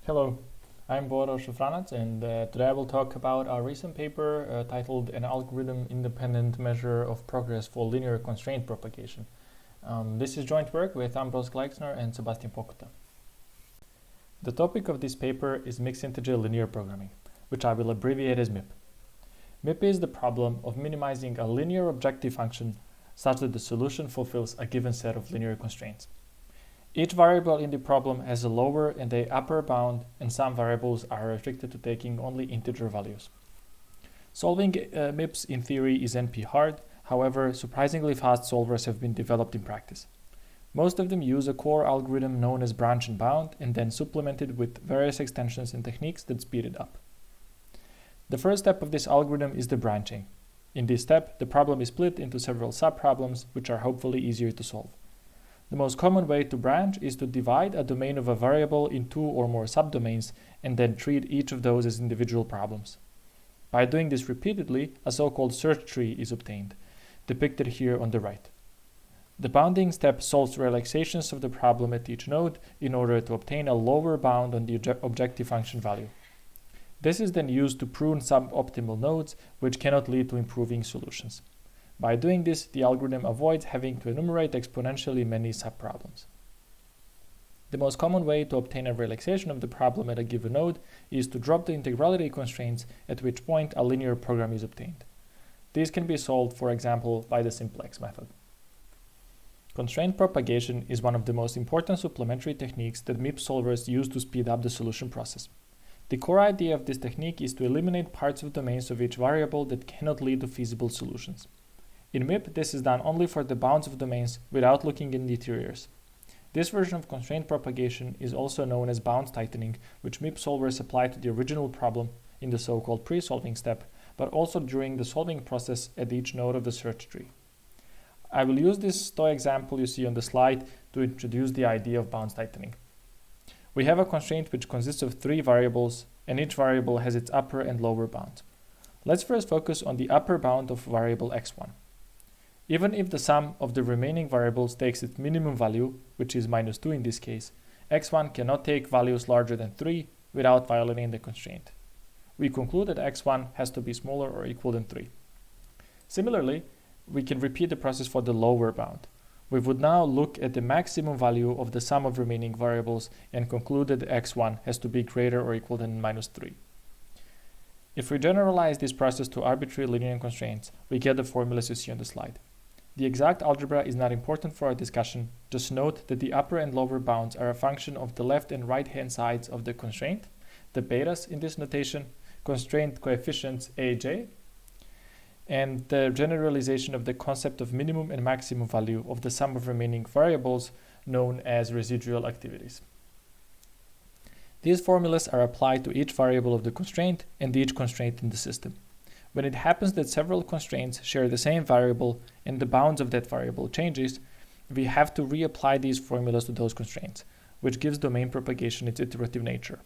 Hello, I'm Boro and today I will talk about our recent paper titled An Algorithm-Independent Measure of Progress for Linear Constraint Propagation. This is joint work with Ambros, Gleixner and Sebastian Pokutta. The topic of this paper is mixed-integer linear programming, which I will abbreviate as MIP. MIP is the problem of minimizing a linear objective function such that the solution fulfills a given set of linear constraints. Each variable in the problem has a lower and an upper bound, and some variables are restricted to taking only integer values. Solving MIPs in theory is NP hard, however, surprisingly fast solvers have been developed in practice. Most of them use a core algorithm known as branch and bound, and then supplemented with various extensions and techniques that speed it up. The first step of this algorithm is the branching. In this step, the problem is split into several subproblems, which are hopefully easier to solve. The most common way to branch is to divide a domain of a variable in two or more subdomains and then treat each of those as individual problems. By doing this repeatedly, a so-called search tree is obtained, depicted here on the right. The bounding step solves relaxations of the problem at each node in order to obtain a lower bound on the objective function value. This is then used to prune suboptimal nodes, which cannot lead to improving solutions. By doing this, the algorithm avoids having to enumerate exponentially many subproblems. The most common way to obtain a relaxation of the problem at a given node is to drop the integrality constraints, at which point a linear program is obtained. These can be solved, for example, by the simplex method. Constraint propagation is one of the most important supplementary techniques that MIP solvers use to speed up the solution process. The core idea of this technique is to eliminate parts of domains of each variable that cannot lead to feasible solutions. In MIP, this is done only for the bounds of domains without looking in the interiors. This version of constraint propagation is also known as bounds tightening, which MIP solvers apply to the original problem in the so-called pre-solving step, but also during the solving process at each node of the search tree. I will use this toy example you see on the slide to introduce the idea of bounds tightening. We have a constraint which consists of three variables, and each variable has its upper and lower bound. Let's first focus on the upper bound of variable x1. Even if the sum of the remaining variables takes its minimum value, which is -2 in this case, x1 cannot take values larger than 3 without violating the constraint. We conclude that x1 has to be smaller or equal than 3. Similarly, we can repeat the process for the lower bound. We would now look at the maximum value of the sum of remaining variables and conclude that x1 has to be greater or equal than -3. If we generalize this process to arbitrary linear constraints, we get the formulas you see on the slide. The exact algebra is not important for our discussion, just note that the upper and lower bounds are a function of the left and right hand sides of the constraint, the betas in this notation, constraint coefficients aj, and the generalization of the concept of minimum and maximum value of the sum of remaining variables known as residual activities. These formulas are applied to each variable of the constraint and each constraint in the system. When it happens that several constraints share the same variable and the bounds of that variable changes, we have to reapply these formulas to those constraints, which gives domain propagation its iterative nature.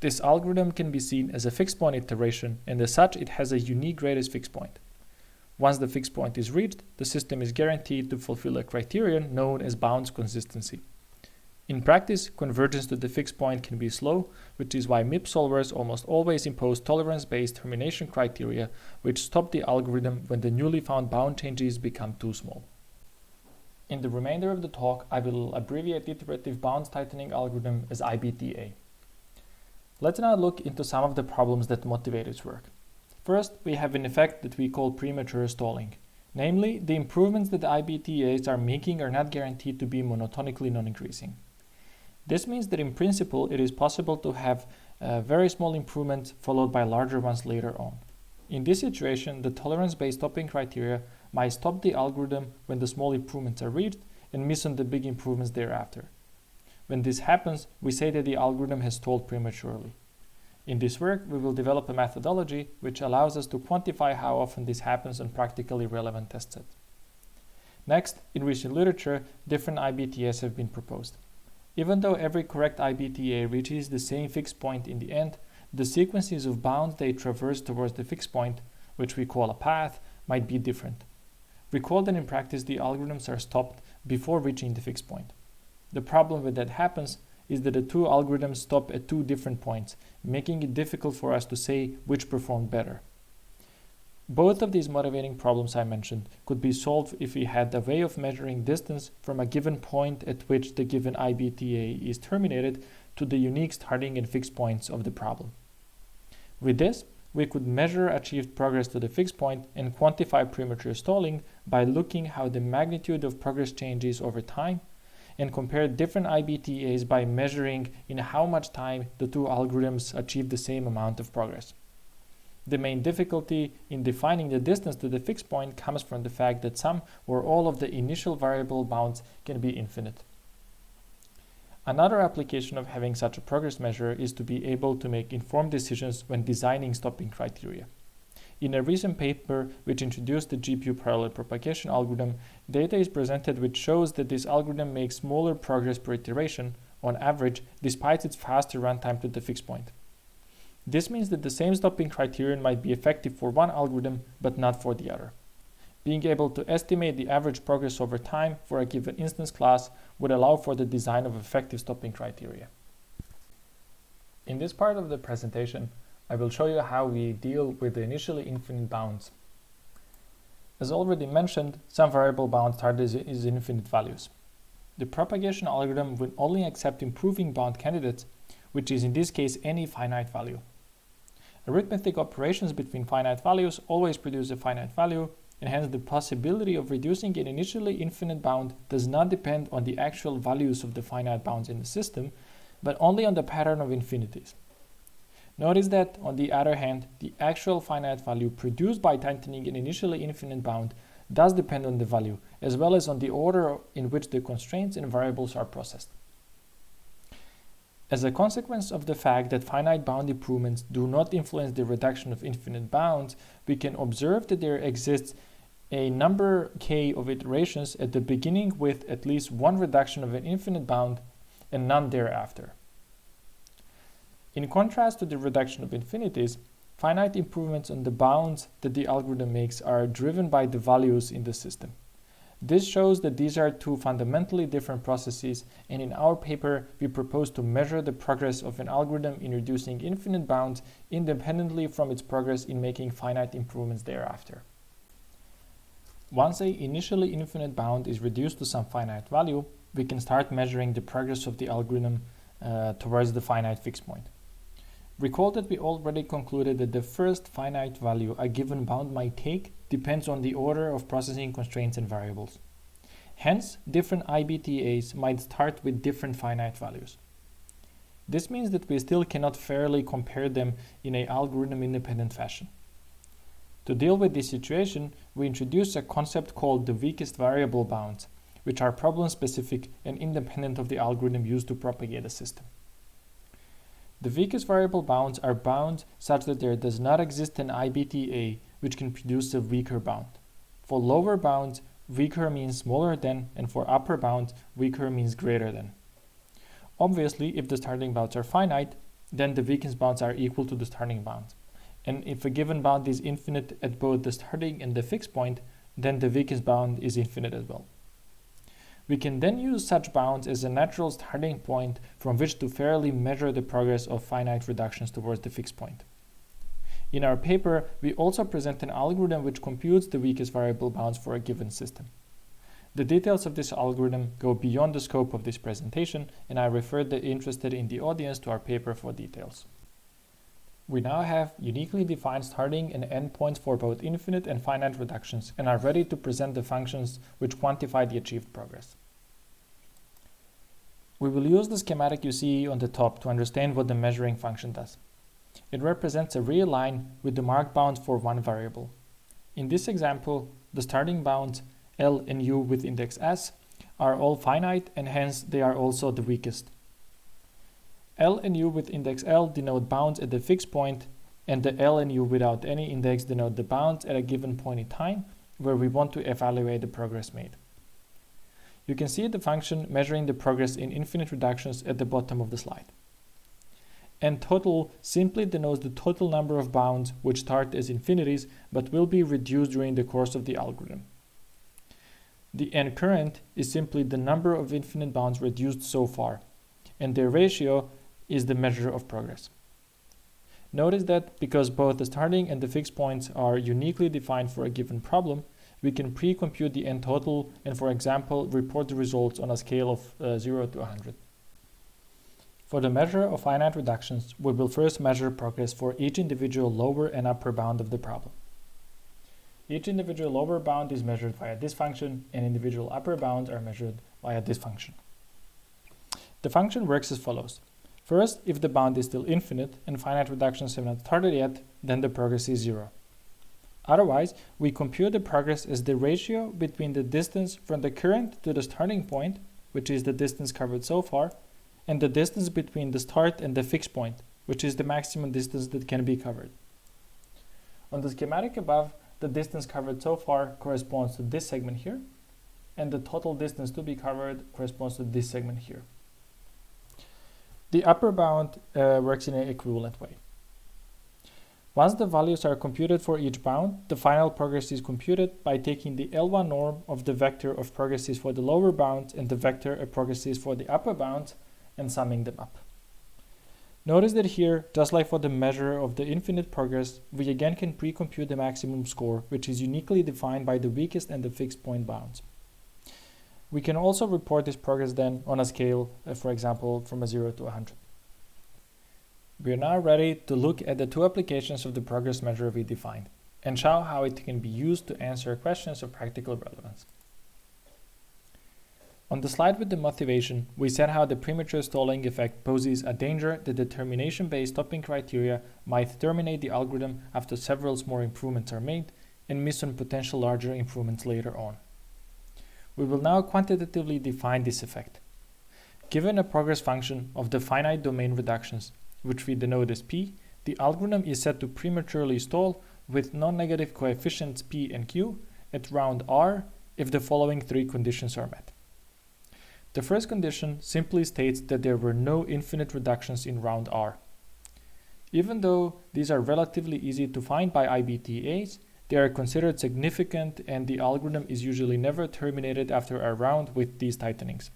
This algorithm can be seen as a fixed point iteration, and as such it has a unique greatest fixed point. Once the fixed point is reached, the system is guaranteed to fulfill a criterion known as bounds consistency. In practice, convergence to the fixed point can be slow, which is why MIP solvers almost always impose tolerance-based termination criteria, which stop the algorithm when the newly found bound changes become too small. In the remainder of the talk, I will abbreviate the iterative bounds tightening algorithm as IBTA. Let's now look into some of the problems that motivate its work. First, we have an effect that we call premature stalling. Namely, the improvements that IBTAs are making are not guaranteed to be monotonically non-increasing. This means that in principle it is possible to have very small improvements followed by larger ones later on. In this situation, the tolerance-based stopping criteria might stop the algorithm when the small improvements are reached and miss on the big improvements thereafter. When this happens, we say that the algorithm has stalled prematurely. In this work, we will develop a methodology which allows us to quantify how often this happens on practically relevant test sets. Next, in recent literature, different IBTAs have been proposed. Even though every correct IBTA reaches the same fixed point in the end, the sequences of bounds they traverse towards the fixed point, which we call a path, might be different. Recall that in practice the algorithms are stopped before reaching the fixed point. The problem when that happens is that the two algorithms stop at two different points, making it difficult for us to say which performed better. Both of these motivating problems I mentioned could be solved if we had a way of measuring distance from a given point at which the given IBTA is terminated to the unique starting and fixed points of the problem. With this, we could measure achieved progress to the fixed point and quantify premature stalling by looking how the magnitude of progress changes over time, and compare different IBTAs by measuring in how much time the two algorithms achieve the same amount of progress. The main difficulty in defining the distance to the fixed point comes from the fact that some or all of the initial variable bounds can be infinite. Another application of having such a progress measure is to be able to make informed decisions when designing stopping criteria. In a recent paper which introduced the GPU parallel propagation algorithm, data is presented which shows that this algorithm makes smaller progress per iteration, on average, despite its faster runtime to the fixed point. This means that the same stopping criterion might be effective for one algorithm but not for the other. Being able to estimate the average progress over time for a given instance class would allow for the design of effective stopping criteria. In this part of the presentation, I will show you how we deal with the initially infinite bounds. As already mentioned, some variable bound start is infinite values. The propagation algorithm will only accept improving bound candidates, which is in this case any finite value. Arithmetic operations between finite values always produce a finite value, and hence the possibility of reducing an initially infinite bound does not depend on the actual values of the finite bounds in the system, but only on the pattern of infinities. Notice that, on the other hand, the actual finite value produced by tightening an initially infinite bound does depend on the value, as well as on the order in which the constraints and variables are processed. As a consequence of the fact that finite bound improvements do not influence the reduction of infinite bounds, we can observe that there exists a number k of iterations at the beginning with at least one reduction of an infinite bound and none thereafter. In contrast to the reduction of infinities, finite improvements on the bounds that the algorithm makes are driven by the values in the system. This shows that these are two fundamentally different processes, and in our paper we propose to measure the progress of an algorithm in reducing infinite bounds independently from its progress in making finite improvements thereafter. Once an initially infinite bound is reduced to some finite value, we can start measuring the progress of the algorithm towards the finite fixed point. Recall that we already concluded that the first finite value a given bound might take depends on the order of processing constraints and variables. Hence, different IBTAs might start with different finite values. This means that we still cannot fairly compare them in an algorithm-independent fashion. To deal with this situation, we introduce a concept called the weakest variable bounds, which are problem-specific and independent of the algorithm used to propagate a system. The weakest variable bounds are bounds such that there does not exist an IBTA which can produce a weaker bound. For lower bounds, weaker means smaller than, and for upper bounds, weaker means greater than. Obviously, if the starting bounds are finite, then the weakest bounds are equal to the starting bounds. And if a given bound is infinite at both the starting and the fixed point, then the weakest bound is infinite as well. We can then use such bounds as a natural starting point from which to fairly measure the progress of finite reductions towards the fixed point. In our paper, we also present an algorithm which computes the weakest variable bounds for a given system. The details of this algorithm go beyond the scope of this presentation, and I refer the interested in the audience to our paper for details. We now have uniquely defined starting and end points for both infinite and finite reductions and are ready to present the functions which quantify the achieved progress. We will use the schematic you see on the top to understand what the measuring function does. It represents a real line with the marked bounds for one variable. In this example, the starting bounds L and U with index S are all finite, and hence they are also the weakest. L and U with index L denote bounds at the fixed point, and the L and U without any index denote the bounds at a given point in time where we want to evaluate the progress made. You can see the function measuring the progress in infinite reductions at the bottom of the slide. And total simply denotes the total number of bounds which start as infinities but will be reduced during the course of the algorithm. The N current is simply the number of infinite bounds reduced so far, and their ratio is the measure of progress. Notice that because both the starting and the fixed points are uniquely defined for a given problem, we can pre-compute the end total and, for example, report the results on a scale of 0 to 100. For the measure of finite reductions, we will first measure progress for each individual lower and upper bound of the problem. Each individual lower bound is measured via this function, and individual upper bounds are measured via this function. The function works as follows. First, if the bound is still infinite and finite reductions have not started yet, then the progress is 0. Otherwise, we compute the progress as the ratio between the distance from the current to the starting point, which is the distance covered so far, and the distance between the start and the fixed point, which is the maximum distance that can be covered. On the schematic above, the distance covered so far corresponds to this segment here, and the total distance to be covered corresponds to this segment here. The upper bound works in an equivalent way. Once the values are computed for each bound, the final progress is computed by taking the L1 norm of the vector of progresses for the lower bounds and the vector of progresses for the upper bounds and summing them up. Notice that here, just like for the measure of the infinite progress, we again can pre-compute the maximum score, which is uniquely defined by the weakest and the fixed point bounds. We can also report this progress then on a scale, for example, from a 0 to 100. We are now ready to look at the two applications of the progress measure we defined and show how it can be used to answer questions of practical relevance. On the slide with the motivation, we said how the premature stalling effect poses a danger that the termination-based stopping criteria might terminate the algorithm after several small improvements are made and miss on potential larger improvements later on. We will now quantitatively define this effect. Given a progress function of the finite domain reductions, which we denote as p, the algorithm is set to prematurely stall with non-negative coefficients p and q at round r if the following three conditions are met. The first condition simply states that there were no infinite reductions in round r. Even though these are relatively easy to find by IBTAs, they are considered significant and the algorithm is usually never terminated after a round with these tightenings.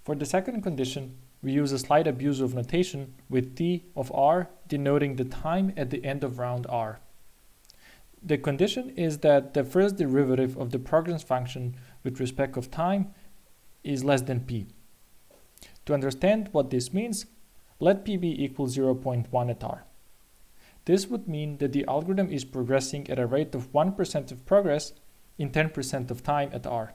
For the second condition, we use a slight abuse of notation with t of r denoting the time at the end of round r. The condition is that the first derivative of the progress function with respect of time is less than p. To understand what this means, let p be equal 0.1 at r. This would mean that the algorithm is progressing at a rate of 1% of progress in 10% of time at r.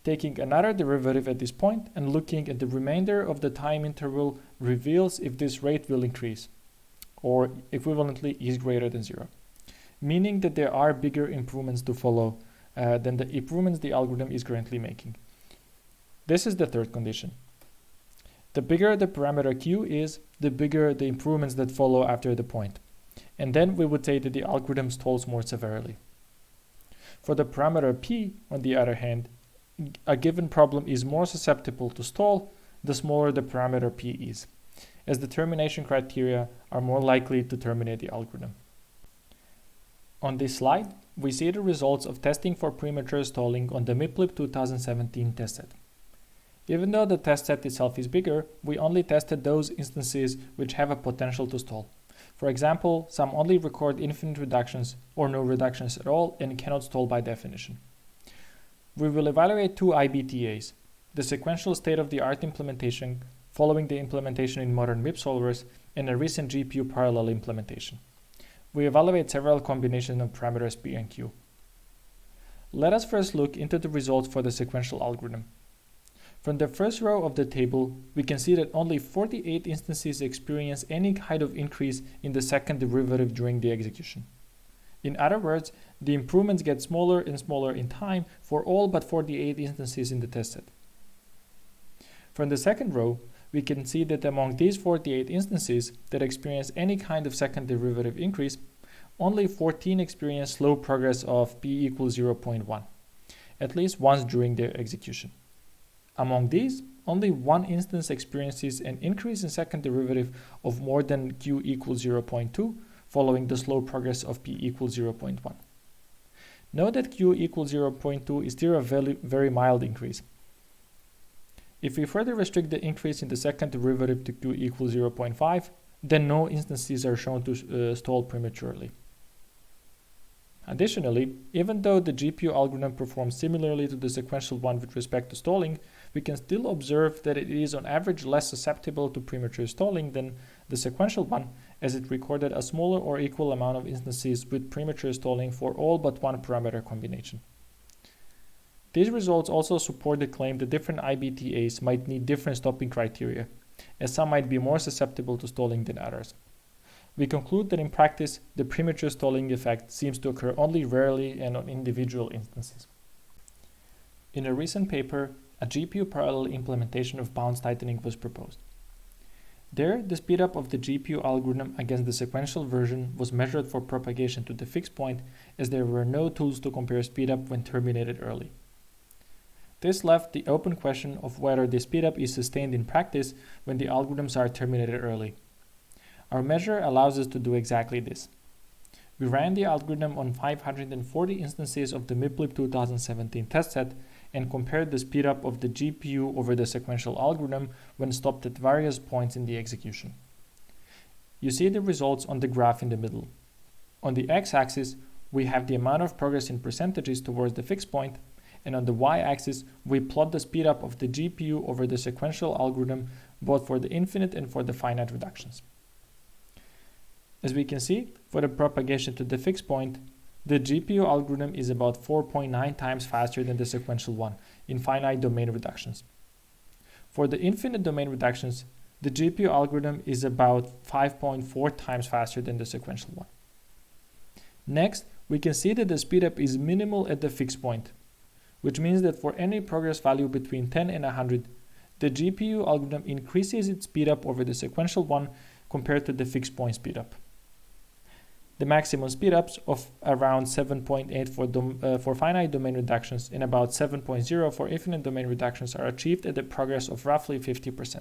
Taking another derivative at this point and looking at the remainder of the time interval reveals if this rate will increase, or equivalently is greater than 0, meaning that there are bigger improvements to follow than the improvements the algorithm is currently making. This is the third condition. The bigger the parameter q is, the bigger the improvements that follow after the point, and then we would say that the algorithm stalls more severely. For the parameter p, on the other hand, a given problem is more susceptible to stall the smaller the parameter p is, as the termination criteria are more likely to terminate the algorithm. On this slide, we see the results of testing for premature stalling on the MIPLIB 2017 testset. Even though the test set itself is bigger, we only tested those instances which have a potential to stall. For example, some only record infinite reductions or no reductions at all and cannot stall by definition. We will evaluate two IBTAs, the sequential state-of-the-art implementation following the implementation in modern MIP solvers and a recent GPU parallel implementation. We evaluate several combinations of parameters p and q. Let us first look into the results for the sequential algorithm. From the first row of the table, we can see that only 48 instances experience any kind of increase in the second derivative during the execution. In other words, the improvements get smaller and smaller in time for all but 48 instances in the test set. From the second row, we can see that among these 48 instances that experience any kind of second derivative increase, only 14 experience slow progress of p equals 0.1, at least once during their execution. Among these, only one instance experiences an increase in second derivative of more than q equals 0.2, following the slow progress of p equals 0.1. Note that q equals 0.2 is still a very mild increase. If we further restrict the increase in the second derivative to q equals 0.5, then no instances are shown to stall prematurely. Additionally, even though the GPU algorithm performs similarly to the sequential one with respect to stalling, we can still observe that it is on average less susceptible to premature stalling than the sequential one, as it recorded a smaller or equal amount of instances with premature stalling for all but one parameter combination. These results also support the claim that different IBTAs might need different stopping criteria, as some might be more susceptible to stalling than others. We conclude that in practice, the premature stalling effect seems to occur only rarely and on individual instances. In a recent paper, a GPU parallel implementation of bounds tightening was proposed. There, the speedup of the GPU algorithm against the sequential version was measured for propagation to the fixed point, as there were no tools to compare speedup when terminated early. This left the open question of whether the speedup is sustained in practice when the algorithms are terminated early. Our measure allows us to do exactly this. We ran the algorithm on 540 instances of the MIPLIB 2017 test set and compared the speedup of the GPU over the sequential algorithm when stopped at various points in the execution. You see the results on the graph in the middle. On the x-axis, we have the amount of progress in percentages towards the fixed point, and on the y-axis, we plot the speedup of the GPU over the sequential algorithm both for the infinite and for the finite reductions. As we can see, for the propagation to the fixed point, the GPU algorithm is about 4.9 times faster than the sequential one in finite domain reductions. For the infinite domain reductions, the GPU algorithm is about 5.4 times faster than the sequential one. Next, we can see that the speedup is minimal at the fixed point, which means that for any progress value between 10 and 100, the GPU algorithm increases its speedup over the sequential one compared to the fixed point speedup. The maximum speedups of around 7.8 for finite domain reductions and about 7.0 for infinite domain reductions are achieved at a progress of roughly 50%.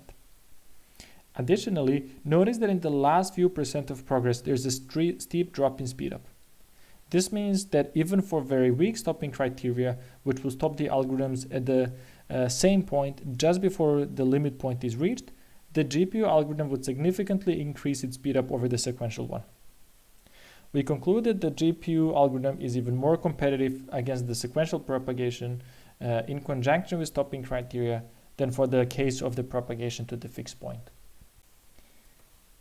Additionally, notice that in the last few percent of progress, there's a steep drop in speedup. This means that even for very weak stopping criteria, which will stop the algorithms at the same point just before the limit point is reached, the GPU algorithm would significantly increase its speedup over the sequential one. We concluded the GPU algorithm is even more competitive against the sequential propagation in conjunction with stopping criteria than for the case of the propagation to the fixed point.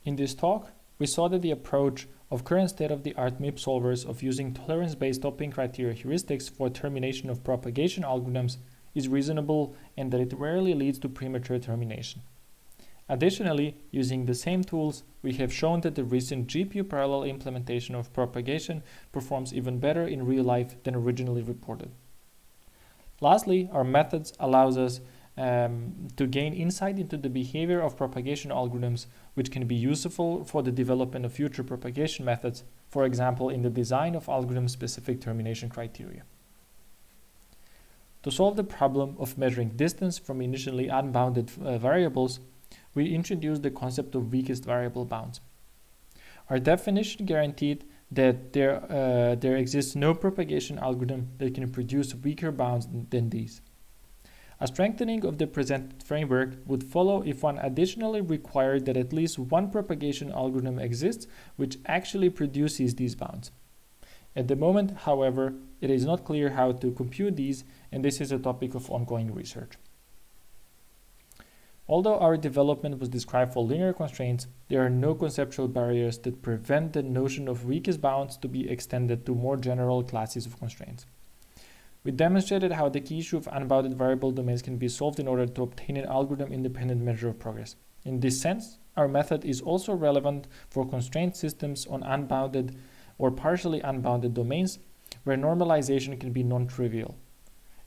In this talk, we saw that the approach of current state-of-the-art MIP solvers of using tolerance-based stopping criteria heuristics for termination of propagation algorithms is reasonable and that it rarely leads to premature termination. Additionally, using the same tools, we have shown that the recent GPU parallel implementation of propagation performs even better in real life than originally reported. Lastly, our methods allows us to gain insight into the behavior of propagation algorithms, which can be useful for the development of future propagation methods, for example, in the design of algorithm-specific termination criteria. To solve the problem of measuring distance from initially unbounded variables, we introduced the concept of weakest variable bounds. Our definition guaranteed that there exists no propagation algorithm that can produce weaker bounds than these. A strengthening of the presented framework would follow if one additionally required that at least one propagation algorithm exists which actually produces these bounds. At the moment, however, it is not clear how to compute these, and this is a topic of ongoing research. Although our development was described for linear constraints, there are no conceptual barriers that prevent the notion of weakest bounds to be extended to more general classes of constraints. We demonstrated how the key issue of unbounded variable domains can be solved in order to obtain an algorithm-independent measure of progress. In this sense, our method is also relevant for constraint systems on unbounded or partially unbounded domains where normalization can be non-trivial.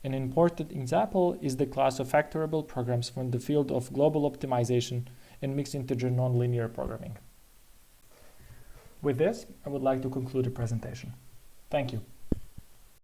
An important example is the class of factorable programs from the field of global optimization and mixed integer nonlinear programming. With this, I would like to conclude the presentation. Thank you.